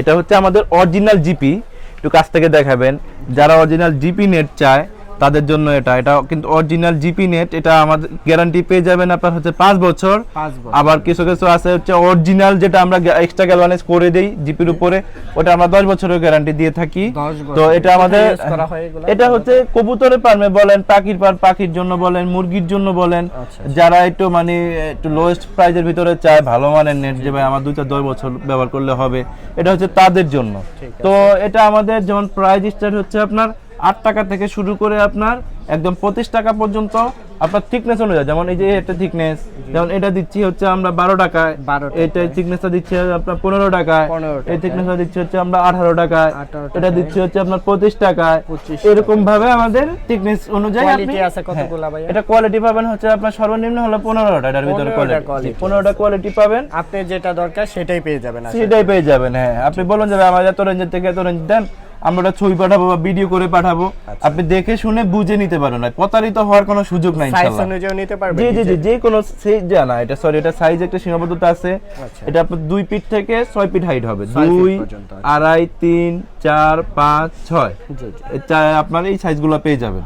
এটা হচ্ছে আমাদের অরিজিনাল জিপি, একটু কাছ থেকে দেখাবেন। যারা অরিজিনাল জিপি নেট চায় তাদের জন্য এটা কিন্তু অরিজিনাল জিপি নেট, এটা আমাদের গ্যারান্টি পেয়ে যাবেন আপনার হচ্ছে 5 বছর। আবার কিছু কিছু আছে হচ্ছে অরিজিনাল, যেটা আমরা এক্সট্রা গ্যালভানাইজ করে দেই জিপির উপরে, ওটা আমরা 10 বছরের গ্যারান্টি দিয়ে থাকি। তো এটা আমাদের, এটা হচ্ছে কবুতরের ফার্মে বলেন, পাখির জন্য বলেন, মুরগির জন্য বলেন, যারা একটু মানে একটু লোয়েস্ট প্রাইজের ভিতরে চায় ভালো মানের নেট, যে ভাই আমার 2-10 বছর ব্যবহার করলে হবে, এটা হচ্ছে তাদের জন্য। তো এটা আমাদের যেমন প্রাইস স্টার্ট হচ্ছে আপনার 8 টাকা থেকে শুরু করে আপনার একদম 25 টাকা পর্যন্ত আপনার থিকনেস অনুযায়ী। যেমন এই যে এটা থিকনেস, যেমন এটা দিচ্ছি হচ্ছে আমরা 12 টাকায়, এটা থিকনেসটা দিচ্ছি আপনার 15 টাকায়, এই থিকনেসটা দিচ্ছি হচ্ছে আমরা 18 টাকায়, এটা দিচ্ছি হচ্ছে আপনার 25 টাকায়। এরকম ভাবে আমাদের থিকনেস অনুযায়ী কোয়ালিটি আছে কতগুলা ভাই? এটা কোয়ালিটি পাবেন হচ্ছে আপনার সর্বনিম্ন হলো 15টা, এটার ভিতরে কোয়ালিটি 15টা কোয়ালিটি পাবেন। আপনি যেটা দরকার সেটাই পেয়ে যাবেন। সেটাই পেয়ে যাবেন। হ্যাঁ, আপনি বলুন যে আমার এত রেঞ্জের থেকে এত রেঞ্জ দেন, আমরা ছবি পাঠাবো বা ভিডিও করে পাঠাবো, আপনি দেখে শুনে বুঝে নিতে পারেন। না প্রতারিত হওয়ার কোনো সুযোগ নাই ইনশাআল্লাহ। সাইজ অনুযায়ী নিতে পারবেন। জি জি জি, যে কোনো সাইজ জানা, এটা সরি এটা সাইজ একটা সীমাবদ্ধতা আছে। এটা আপনার 2 ফিট থেকে 6 ফিট হাইট হবে, 2, 2.5, 3, 4, 5, 6 আপনার এই সাইজগুলো পেয়ে যাবেন।